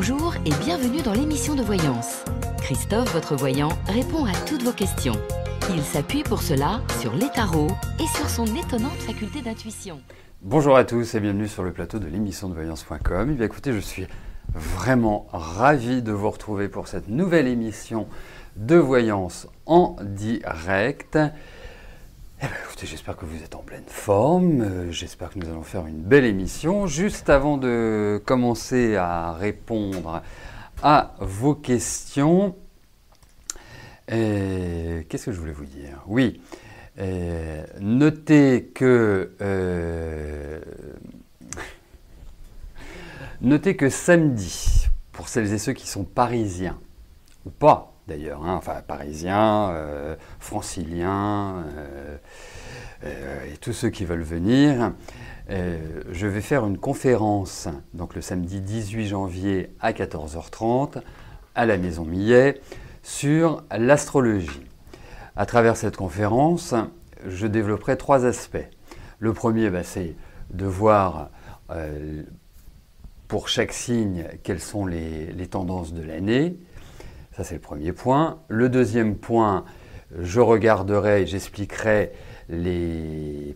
Bonjour et bienvenue dans l'émission de voyance. Christophe, votre voyant, répond à toutes vos questions. Il s'appuie pour cela sur les tarots et sur son étonnante faculté d'intuition. Bonjour à tous et bienvenue sur le plateau de l'émission de voyance.com. Eh bien écoutez, je suis vraiment ravi de vous retrouver pour cette nouvelle émission de voyance en direct. Eh bien, écoutez, j'espère que vous êtes en pleine forme, j'espère que nous allons faire une belle émission. Juste avant de commencer à répondre à vos questions, qu'est-ce que je voulais vous dire ? Oui, notez que samedi, pour celles et ceux qui sont parisiens, ou pas, d'ailleurs, enfin parisiens, franciliens et tous ceux qui veulent venir, je vais faire une conférence donc le samedi 18 janvier à 14h30 à la Maison Millet sur l'astrologie. À travers cette conférence, je développerai 3 aspects. Le premier, c'est de voir pour chaque signe quelles sont les tendances de l'année. Ça, c'est le premier point. Le deuxième point, je regarderai et j'expliquerai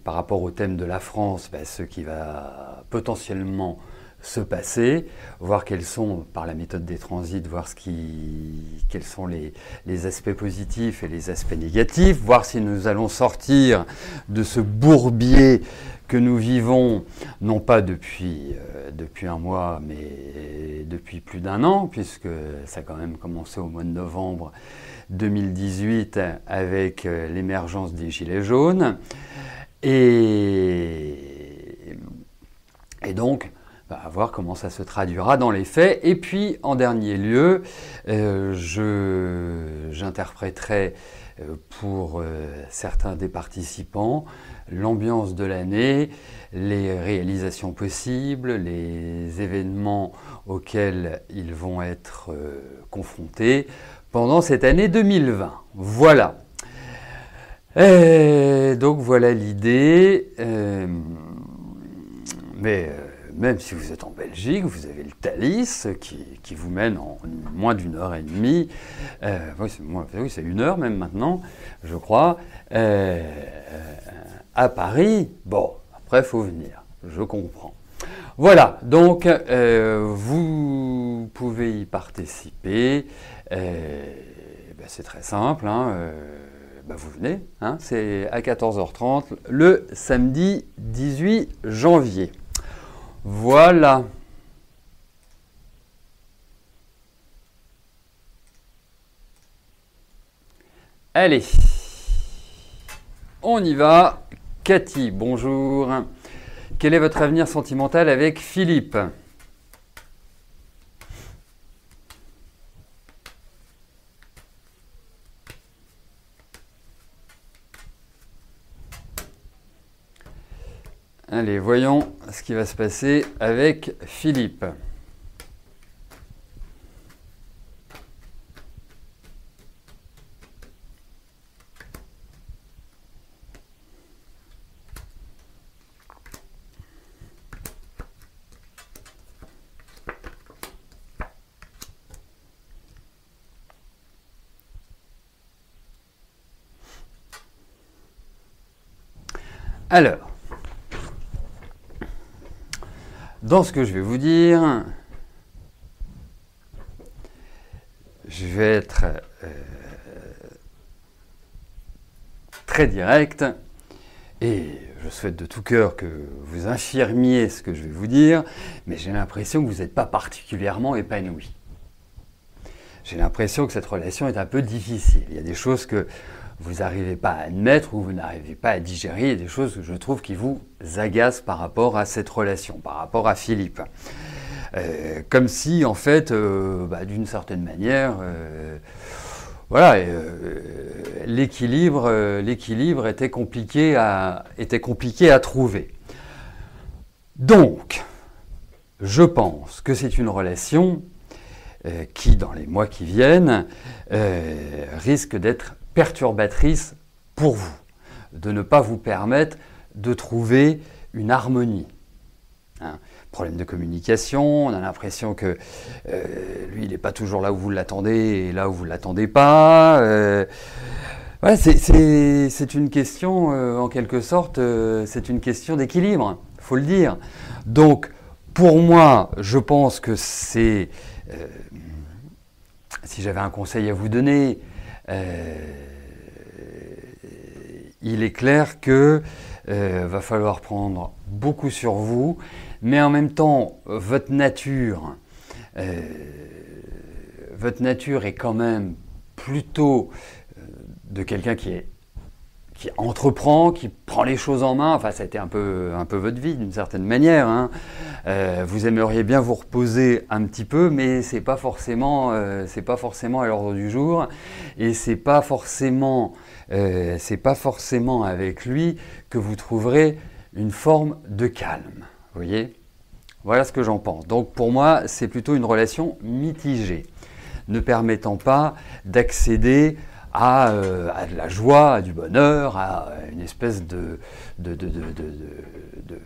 par rapport au thème de la France, ce qui va potentiellement se passer, voir quels sont, par la méthode des transits, voir quels sont les aspects positifs et les aspects négatifs, voir si nous allons sortir de ce bourbier que nous vivons, non pas depuis un mois, mais depuis plus d'1 an, puisque ça a quand même commencé au mois de novembre 2018 avec l'émergence des Gilets jaunes. Et donc, à voir comment ça se traduira dans les faits. Et puis, en dernier lieu, j'interpréterai pour certains des participants l'ambiance de l'année, les réalisations possibles, les événements auxquels ils vont être confrontés pendant cette année 2020. Voilà. Donc voilà l'idée. Mais même si vous êtes en Belgique, vous avez le Thalys qui vous mène en moins d'1 heure et demie. Oui, c'est 1 heure même maintenant, je crois. À Paris, bon, après, il faut venir, je comprends. Voilà, donc, vous pouvez y participer. C'est très simple, vous venez, c'est à 14h30, le samedi 18 janvier. Voilà. Allez, on y va. Cathy, bonjour. Quel est votre avenir sentimental avec Philippe ? Allez, voyons ce qui va se passer avec Philippe. Alors, dans ce que je vais vous dire, je vais être très direct et je souhaite de tout cœur que vous infirmiez ce que je vais vous dire, mais j'ai l'impression que vous n'êtes pas particulièrement épanoui. J'ai l'impression que cette relation est un peu difficile. Il y a des choses que vous n'arrivez pas à admettre ou vous n'arrivez pas à digérer. Il y a des choses que je trouve qui vous agacent par rapport à cette relation, par rapport à Philippe. Comme si, en fait, d'une certaine manière, l'équilibre était compliqué à trouver. Donc, je pense que c'est une relation qui, dans les mois qui viennent, risque d'être perturbatrice pour vous, de ne pas vous permettre de trouver une harmonie. problème de communication, on a l'impression que lui, il n'est pas toujours là où vous l'attendez et là où vous ne l'attendez pas. Voilà, c'est une question, en quelque sorte, c'est une question d'équilibre, il faut le dire. Donc, pour moi, je pense que c'est, si j'avais un conseil à vous donner, il est clair que va falloir prendre beaucoup sur vous, mais en même temps, votre nature est quand même plutôt de quelqu'un qui entreprend, qui prend les choses en main. Enfin, ça a été un peu votre vie d'une certaine manière, hein. Vous aimeriez bien vous reposer un petit peu, mais c'est pas forcément à l'ordre du jour, et c'est pas forcément avec lui que vous trouverez une forme de calme. Vous voyez ? Voilà ce que j'en pense. Donc pour moi, c'est plutôt une relation mitigée, ne permettant pas d'accéder à de la joie, à du bonheur, à une espèce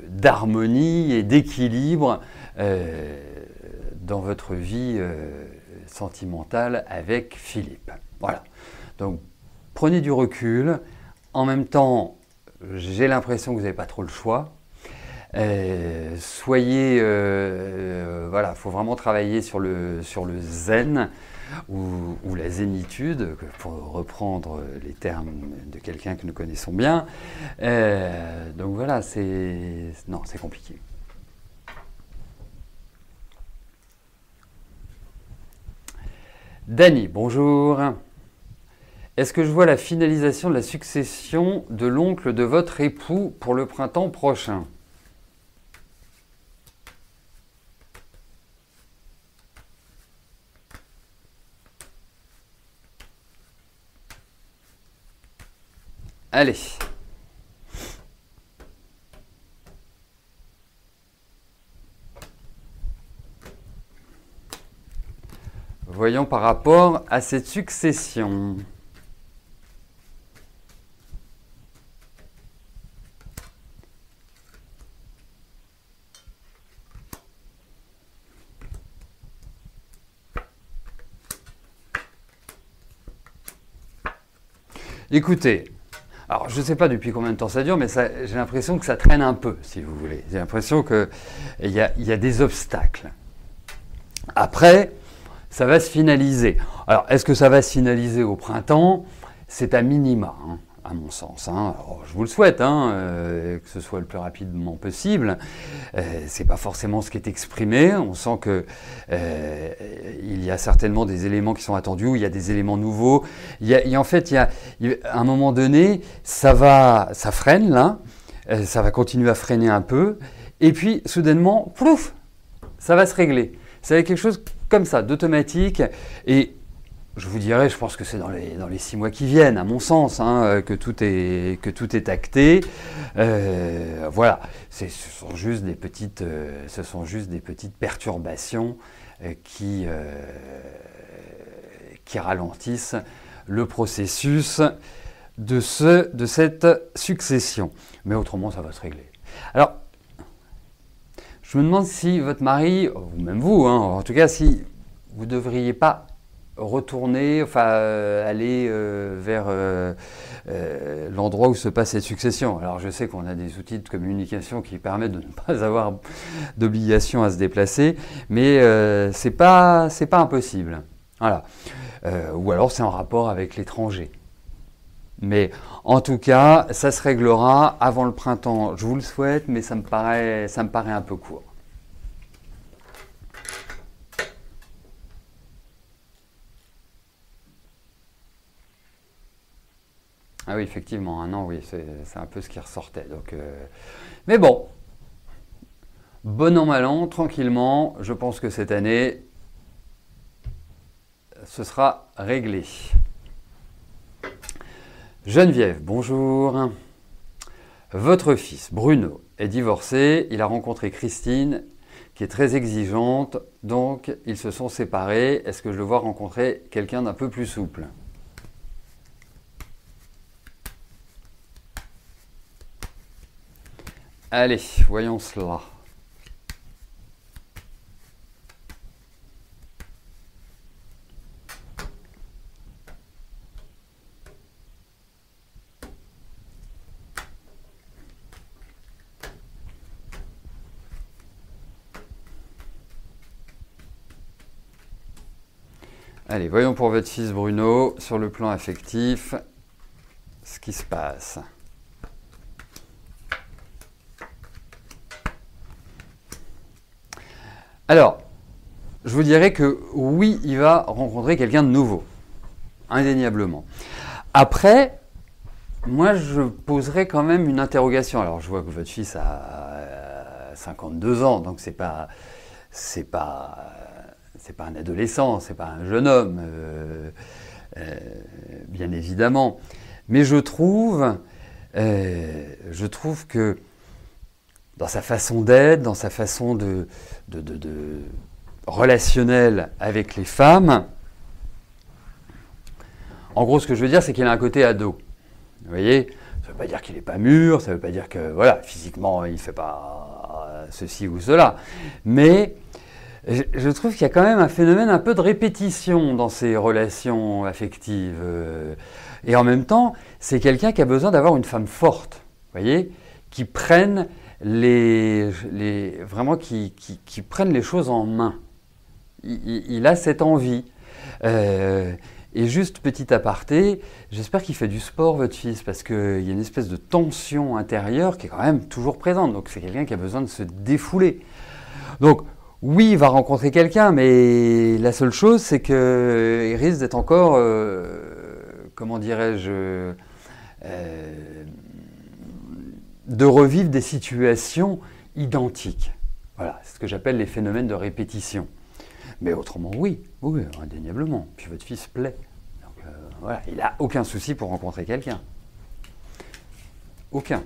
d'harmonie et d'équilibre dans votre vie sentimentale avec Philippe. Voilà. Donc prenez du recul. En même temps, j'ai l'impression que vous n'avez pas trop le choix. Voilà, faut vraiment travailler sur le zen ou la zénitude, pour reprendre les termes de quelqu'un que nous connaissons bien. Donc voilà, c'est compliqué. Dany, bonjour. Est-ce que je vois la finalisation de la succession de l'oncle de votre époux pour le printemps prochain ? Allez. Voyons par rapport à cette succession. Écoutez, alors je ne sais pas depuis combien de temps ça dure, mais j'ai l'impression que ça traîne un peu, si vous voulez. J'ai l'impression qu'il y a des obstacles. Après, ça va se finaliser. Alors, est-ce que ça va se finaliser au printemps ? C'est à minima, hein, à mon sens. Hein. Alors, je vous le souhaite, hein, que ce soit le plus rapidement possible. C'est pas forcément ce qui est exprimé. On sent que il y a certainement des éléments qui sont attendus, ou il y a des éléments nouveaux. En fait, à un moment donné, ça freine là. Ça va continuer à freiner un peu. Et puis, soudainement, plouf, ça va se régler. C'est quelque chose comme ça, d'automatique, et je vous dirais, je pense que c'est dans les 6 mois qui viennent, à mon sens, hein, que tout est acté. Voilà, ce sont juste des petites perturbations qui ralentissent le processus de cette succession. Mais autrement, ça va se régler. Alors, je me demande si votre mari, ou même vous, hein, en tout cas, si vous ne devriez pas retourner, aller vers l'endroit où se passe cette succession. Alors je sais qu'on a des outils de communication qui permettent de ne pas avoir d'obligation à se déplacer, mais c'est pas impossible. Voilà. Ou alors c'est en rapport avec l'étranger. Mais en tout cas, ça se réglera avant le printemps. Je vous le souhaite, mais ça me paraît un peu court. Ah oui, effectivement, un an, oui, c'est un peu ce qui ressortait. Donc, mais bon, bon an, mal an, tranquillement, je pense que cette année, ce sera réglé. Geneviève, bonjour. Votre fils, Bruno, est divorcé. Il a rencontré Christine, qui est très exigeante. Donc, ils se sont séparés. Est-ce que je le vois rencontrer quelqu'un d'un peu plus souple ? Allez, voyons cela. Allez, voyons pour votre fils Bruno, sur le plan affectif, ce qui se passe. Alors, je vous dirais que oui, il va rencontrer quelqu'un de nouveau, indéniablement. Après, moi, je poserais quand même une interrogation. Alors, je vois que votre fils a 52 ans, donc c'est pas un adolescent, c'est pas un jeune homme, bien évidemment. Mais je trouve que dans sa façon d'être, dans sa façon de relationnelle avec les femmes, en gros, ce que je veux dire, c'est qu'il a un côté ado. Vous voyez, ça ne veut pas dire qu'il n'est pas mûr, ça ne veut pas dire que, voilà, physiquement, il ne fait pas ceci ou cela. Mais je trouve qu'il y a quand même un phénomène un peu de répétition dans ces relations affectives. Et en même temps, c'est quelqu'un qui a besoin d'avoir une femme forte, vous voyez, qui prenne vraiment qui prennent les choses en main. Il a cette envie. Et juste petit aparté, j'espère qu'il fait du sport, votre fils, parce qu'il y a une espèce de tension intérieure qui est quand même toujours présente. Donc c'est quelqu'un qui a besoin de se défouler. Donc oui, il va rencontrer quelqu'un, mais la seule chose, c'est qu'il risque d'être encore, comment dirais-je, de revivre des situations identiques. Voilà, c'est ce que j'appelle les phénomènes de répétition. Mais autrement, oui, indéniablement. Puis votre fils plaît. Donc voilà, il n'a aucun souci pour rencontrer quelqu'un. Aucun.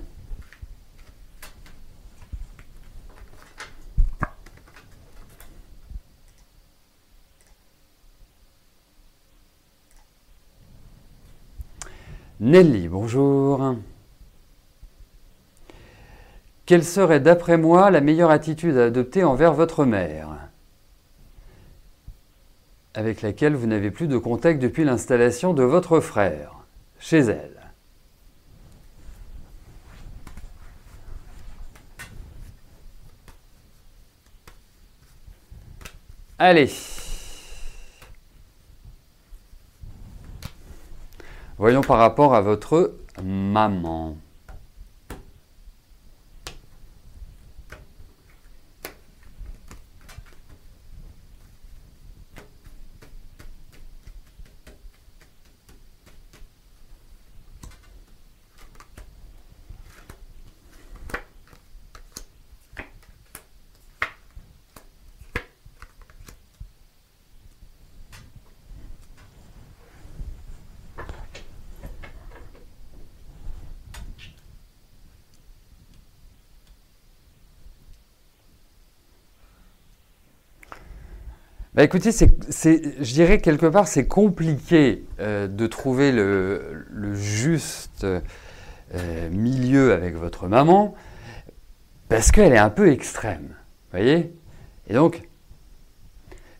Nelly, bonjour. Quelle serait, d'après moi, la meilleure attitude à adopter envers votre mère, avec laquelle vous n'avez plus de contact depuis l'installation de votre frère, chez elle? Allez. Voyons par rapport à votre maman. Bah écoutez, je dirais quelque part c'est compliqué de trouver le juste milieu avec votre maman parce qu'elle est un peu extrême, vous voyez? Et donc,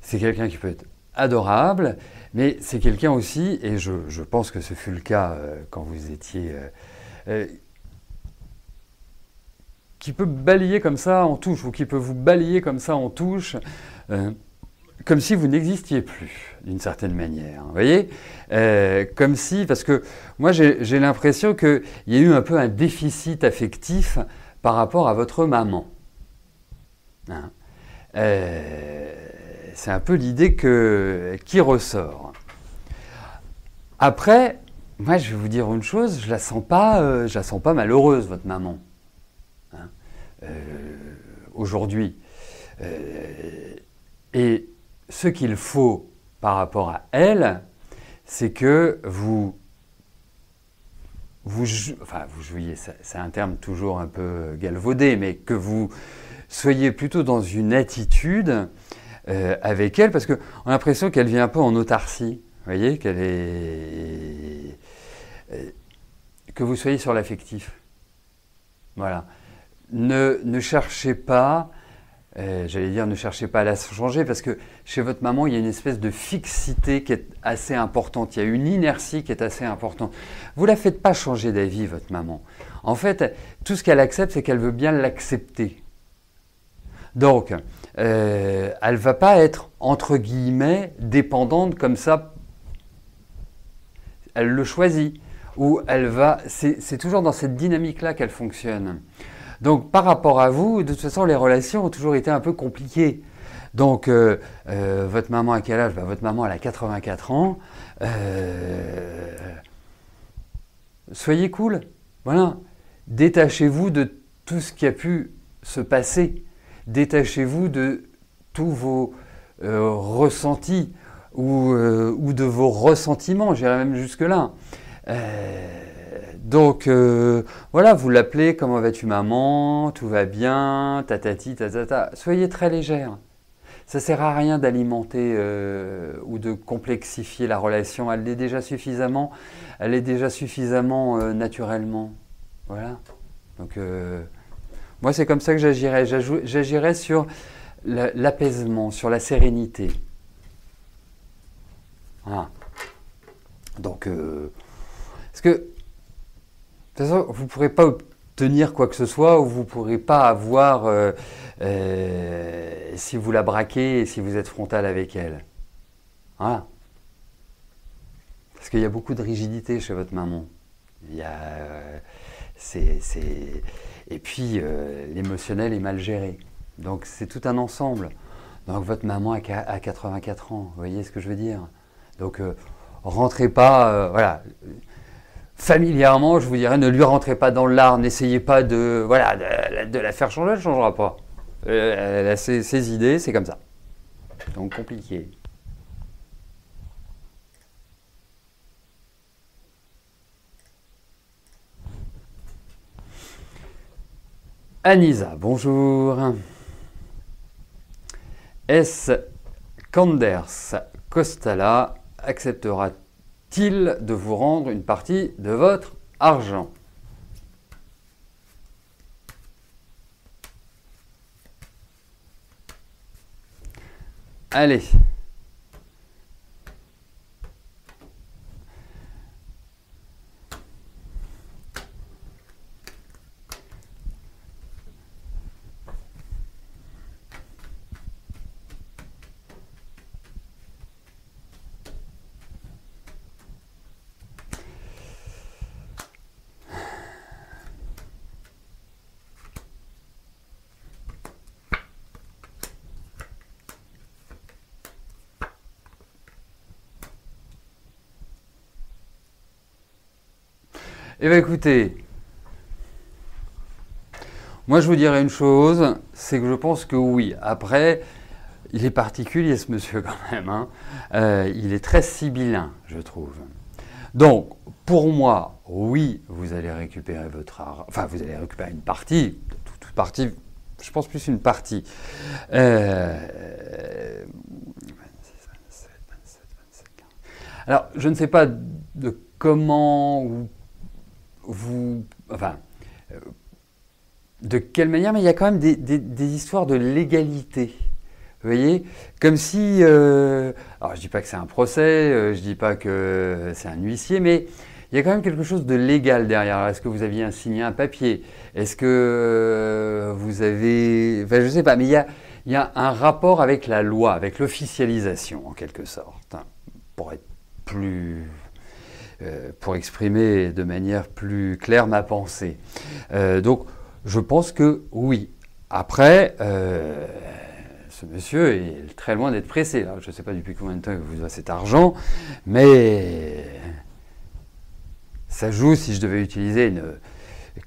c'est quelqu'un qui peut être adorable, mais c'est quelqu'un aussi, et je pense que ce fut le cas quand vous étiez... qui peut balayer comme ça en touche, ou qui peut vous balayer comme ça en touche... comme si vous n'existiez plus, d'une certaine manière. Vous voyez, comme si, parce que moi j'ai l'impression qu'il y a eu un peu un déficit affectif par rapport à votre maman. Hein, c'est un peu l'idée qui ressort. Après, moi je vais vous dire une chose, je la sens pas malheureuse, votre maman. Hein, aujourd'hui. Et ce qu'il faut par rapport à elle, c'est que vous jouiez, c'est un terme toujours un peu galvaudé, mais que vous soyez plutôt dans une attitude avec elle, parce qu'on a l'impression qu'elle vit un peu en autarcie, vous voyez, qu'elle est... que vous soyez sur l'affectif. Voilà. Ne cherchez pas... j'allais dire, ne cherchez pas à la changer, parce que chez votre maman, il y a une espèce de fixité qui est assez importante, il y a une inertie qui est assez importante. Vous ne la faites pas changer d'avis, votre maman. En fait, tout ce qu'elle accepte, c'est qu'elle veut bien l'accepter. Donc, elle va pas être, entre guillemets, dépendante comme ça. Elle le choisit. Ou elle va... C'est toujours dans cette dynamique-là qu'elle fonctionne. Donc, par rapport à vous, de toute façon, les relations ont toujours été un peu compliquées. Donc, votre maman à quel âge? Votre maman, elle a 84 ans. Soyez cool. Voilà. Détachez-vous de tout ce qui a pu se passer. Détachez-vous de tous vos ressentis ou de vos ressentiments, j'irais même jusque-là. Donc, voilà, vous l'appelez, comment vas-tu maman? Tout va bien? Tatati, tatata. Soyez très légère. Ça ne sert à rien d'alimenter ou de complexifier la relation. Elle est déjà suffisamment naturellement. Voilà. Donc, moi, c'est comme ça que j'agirais. J'agirais sur l'apaisement, sur la sérénité. Voilà. Donc, parce que, de toute façon, vous ne pourrez pas obtenir quoi que ce soit ou vous ne pourrez pas avoir, si vous la braquez et si vous êtes frontal avec elle. Voilà. Parce qu'il y a beaucoup de rigidité chez votre maman. Il y a, et puis, l'émotionnel est mal géré. Donc, c'est tout un ensemble. Donc, votre maman a 84 ans. Vous voyez ce que je veux dire? Donc, rentrez pas, voilà. Familièrement, je vous dirais, ne lui rentrez pas dans l'art, n'essayez pas de la faire changer, elle ne changera pas. Elle a ses idées, c'est comme ça. Donc compliqué. Anisa, bonjour. S. Kanders Costala acceptera-t-il de vous rendre une partie de votre argent? Allez. Eh bien écoutez, moi je vous dirais une chose, c'est que je pense que oui. Après, il est particulier ce monsieur quand même. Hein. Il est très sibyllin, je trouve. Donc, pour moi, oui, vous allez récupérer votre argent. Enfin, vous allez récupérer une partie, toute partie, je pense plus une partie. 26, 27, 27, 15. Alors, je ne sais pas de comment de quelle manière, mais il y a quand même des histoires de légalité. Vous voyez, comme si, alors je dis pas que c'est un procès, je dis pas que c'est un huissier, mais il y a quand même quelque chose de légal derrière. Est-ce que vous aviez signé un papier? Est-ce que vous avez, enfin, je sais pas, mais il y a un rapport avec la loi, avec l'officialisation en quelque sorte, hein, pour être plus pour exprimer de manière plus claire ma pensée. Donc, je pense que oui. Après, ce monsieur est très loin d'être pressé. Alors, je ne sais pas depuis combien de temps il vous doit cet argent, mais ça joue, si je devais utiliser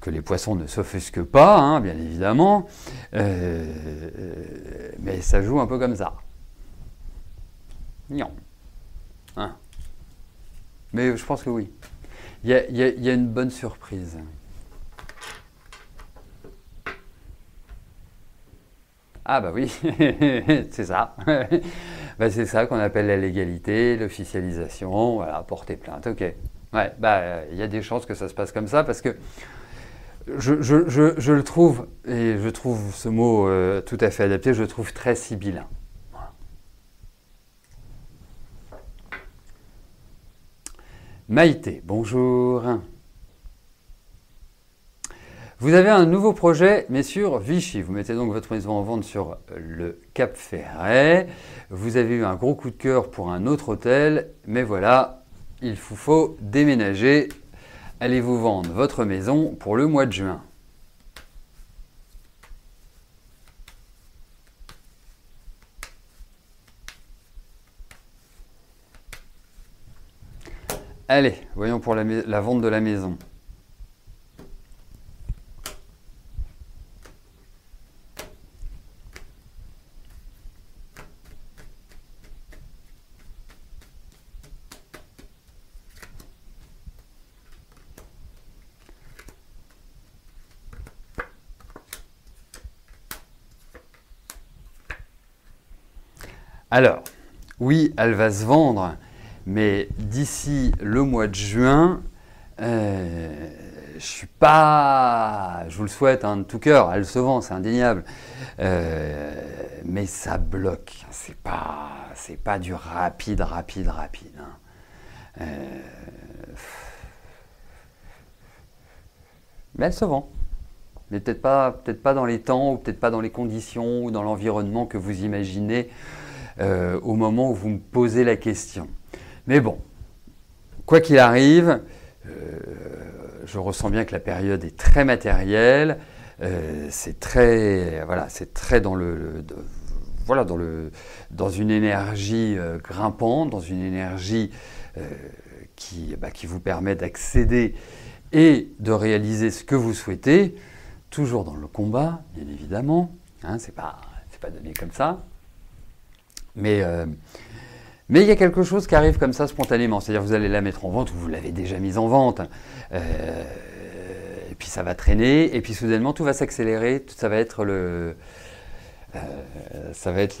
que les poissons ne s'offusquent pas, hein, bien évidemment, mais ça joue un peu comme ça. Non. Hein. Mais je pense que oui. Il y a une bonne surprise. Ah bah oui, c'est ça. Bah, c'est ça qu'on appelle la légalité, l'officialisation, voilà, porter plainte, ok. Ouais, bah il y a des chances que ça se passe comme ça parce que je le trouve, et je trouve ce mot tout à fait adapté, je le trouve très sibyllin. Maïté, bonjour. Vous avez un nouveau projet, mais sur Vichy. Vous mettez donc votre maison en vente sur le Cap Ferret. Vous avez eu un gros coup de cœur pour un autre hôtel, mais voilà, il vous faut déménager. Allez-vous vendre votre maison pour le mois de juin? Allez, voyons pour la vente de la maison. Alors, oui, elle va se vendre, mais d'ici le mois de juin, je vous le souhaite hein, de tout cœur, elle se vend, c'est indéniable, mais ça bloque. C'est pas du rapide. Hein. Mais elle se vend. Mais peut-être pas dans les temps, ou peut-être pas dans les conditions, ou dans l'environnement que vous imaginez au moment où vous me posez la question. Mais bon, quoi qu'il arrive, je ressens bien que la période est très matérielle, c'est très dans une énergie grimpante, dans une énergie qui vous permet d'accéder et de réaliser ce que vous souhaitez, toujours dans le combat, bien évidemment, hein, c'est pas donné comme ça. Mais il y a quelque chose qui arrive comme ça spontanément. C'est-à-dire vous allez la mettre en vente ou vous l'avez déjà mise en vente. Et puis ça va traîner. Et puis soudainement tout va s'accélérer. Ça va être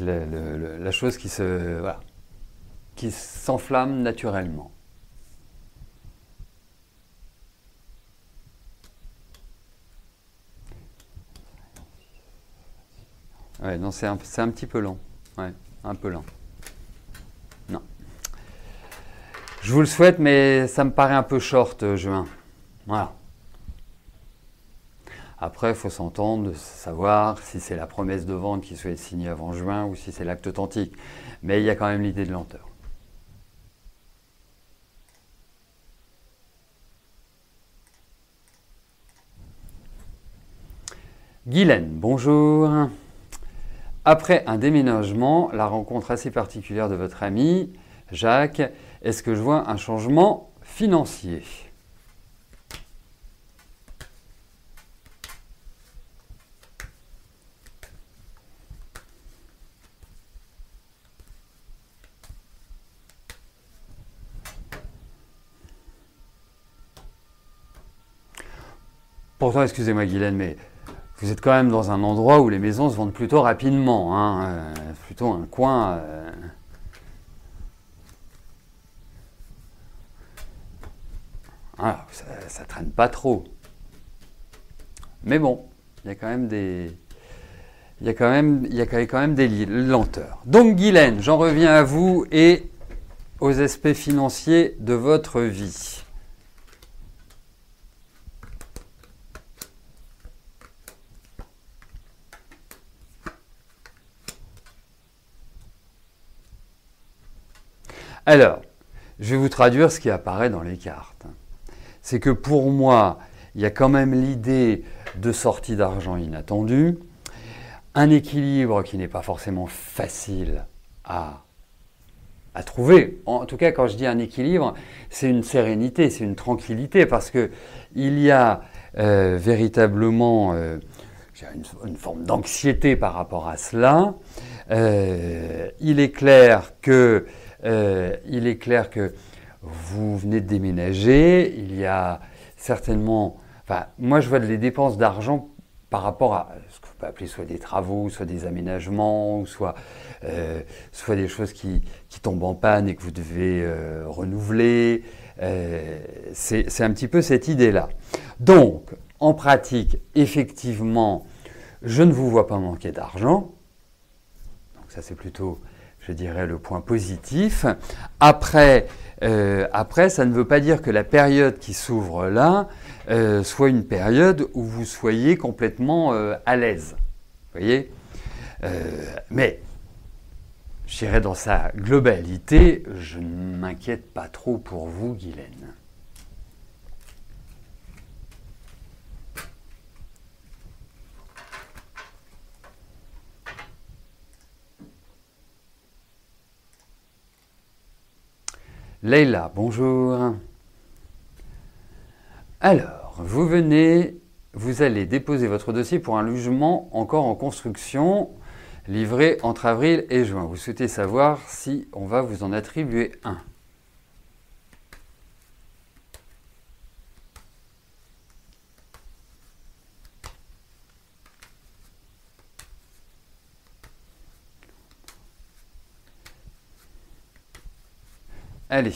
la chose qui s'enflamme naturellement. Ouais, non, c'est un petit peu lent. Ouais. Un peu lent. Non. Je vous le souhaite, mais ça me paraît un peu short, juin. Voilà. Après, il faut s'entendre, savoir si c'est la promesse de vente qui souhaite signer avant juin ou si c'est l'acte authentique. Mais il y a quand même l'idée de lenteur. Guylaine, bonjour. Après un déménagement, la rencontre assez particulière de votre ami, Jacques, est-ce que je vois un changement financier? Pourtant, excusez-moi Guylaine, mais vous êtes quand même dans un endroit où les maisons se vendent plutôt rapidement, hein, plutôt un coin. Voilà, ça traîne pas trop. Mais bon, il y a quand même des lenteurs. Donc Guylaine, j'en reviens à vous et aux aspects financiers de votre vie. Alors, je vais vous traduire ce qui apparaît dans les cartes. C'est que pour moi, il y a quand même l'idée de sortie d'argent inattendue, un équilibre qui n'est pas forcément facile à trouver. En tout cas, quand je dis un équilibre, c'est une sérénité, c'est une tranquillité, parce que il y a véritablement une forme d'anxiété par rapport à cela. Il est clair que vous venez de déménager, il y a certainement... Enfin, moi, je vois les dépenses d'argent par rapport à ce qu'on peut appeler soit des travaux, soit des aménagements, ou soit des choses qui tombent en panne et que vous devez renouveler. C'est un petit peu cette idée-là. Donc, en pratique, effectivement, je ne vous vois pas manquer d'argent. Donc ça, c'est plutôt je dirais, le point positif. Après, ça ne veut pas dire que la période qui s'ouvre là soit une période où vous soyez complètement à l'aise. Vous voyez, mais je dirais dans sa globalité, je ne m'inquiète pas trop pour vous, Guylaine. Leïla, bonjour. Alors, vous allez déposer votre dossier pour un logement encore en construction, livré entre avril et juin. Vous souhaitez savoir si on va vous en attribuer un. Allez.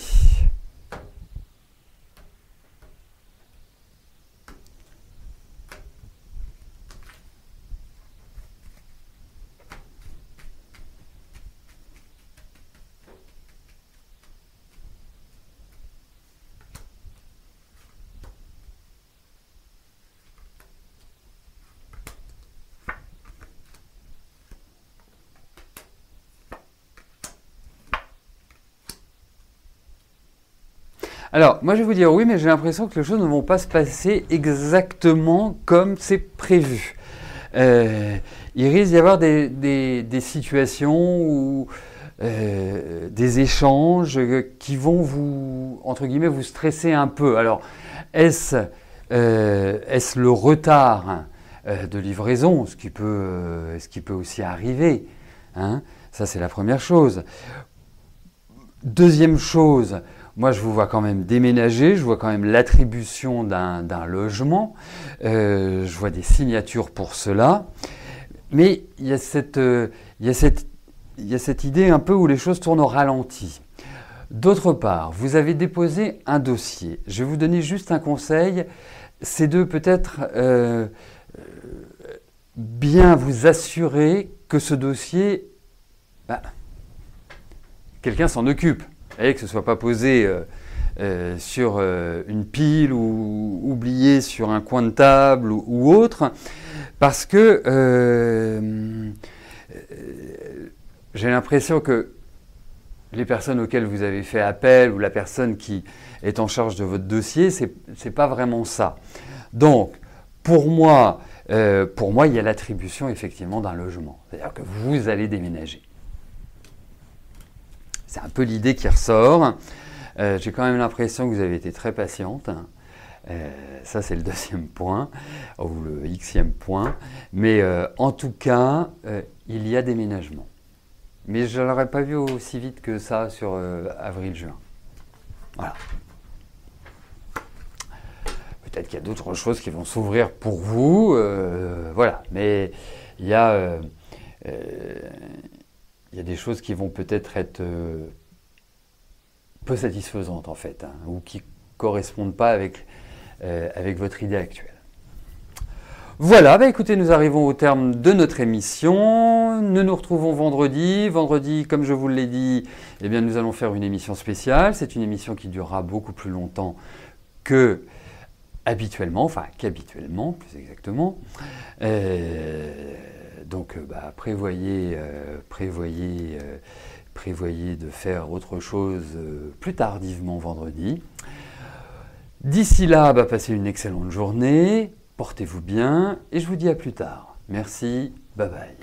Alors, moi je vais vous dire oui, mais j'ai l'impression que les choses ne vont pas se passer exactement comme c'est prévu. Il risque d'y avoir des situations ou des échanges qui vont vous, entre guillemets, vous stresser un peu. Alors, est-ce le retard de livraison, ce qui peut aussi arriver, hein? Ça, c'est la première chose. Deuxième chose, moi je vous vois quand même déménager, je vois quand même l'attribution d'un logement, je vois des signatures pour cela, mais il y a cette idée un peu où les choses tournent au ralenti. D'autre part, vous avez déposé un dossier. Je vais vous donner juste un conseil, c'est de peut-être bien vous assurer que ce dossier, quelqu'un s'en occupe. Et que ce ne soit pas posé sur une pile ou oublié sur un coin de table ou autre, parce que j'ai l'impression que les personnes auxquelles vous avez fait appel ou la personne qui est en charge de votre dossier, c'est pas vraiment ça. Donc, pour moi, il y a l'attribution effectivement d'un logement. C'est-à-dire que vous allez déménager. C'est un peu l'idée qui ressort. J'ai quand même l'impression que vous avez été très patiente. Ça, c'est le deuxième point, ou le xème point. Mais en tout cas, il y a déménagement. Mais je ne l'aurais pas vu aussi vite que ça sur avril-juin. Voilà. Peut-être qu'il y a d'autres choses qui vont s'ouvrir pour vous. Voilà. Mais il y a des choses qui vont peut-être être peu satisfaisantes en fait, hein, ou qui ne correspondent pas avec votre idée actuelle. Voilà, écoutez, nous arrivons au terme de notre émission. Nous nous retrouvons vendredi. Vendredi, comme je vous l'ai dit, eh bien, nous allons faire une émission spéciale. C'est une émission qui durera beaucoup plus longtemps que habituellement, enfin qu'habituellement, plus exactement. Donc, prévoyez de faire autre chose plus tardivement vendredi. D'ici là, passez une excellente journée, portez-vous bien et je vous dis à plus tard. Merci, bye bye.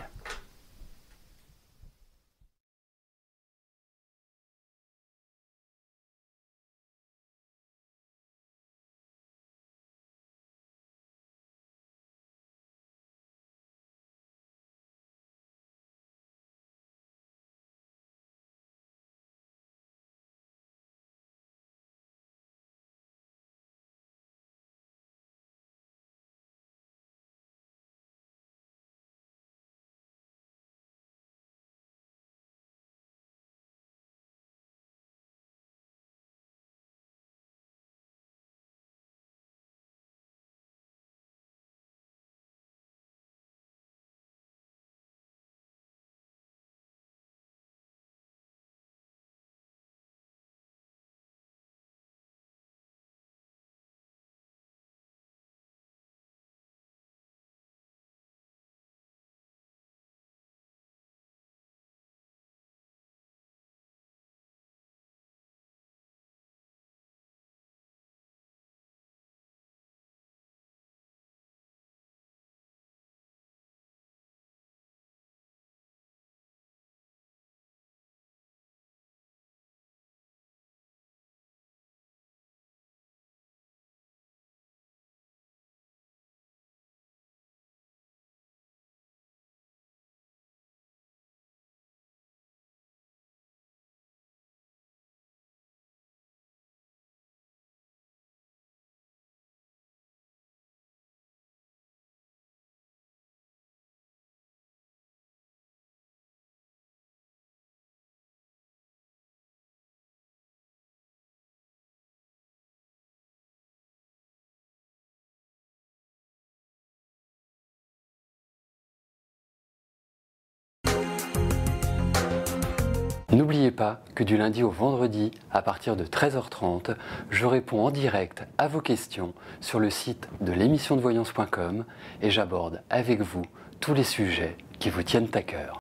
N'oubliez pas que du lundi au vendredi, à partir de 13h30, je réponds en direct à vos questions sur le site de l'émissiondevoyance.com et j'aborde avec vous tous les sujets qui vous tiennent à cœur.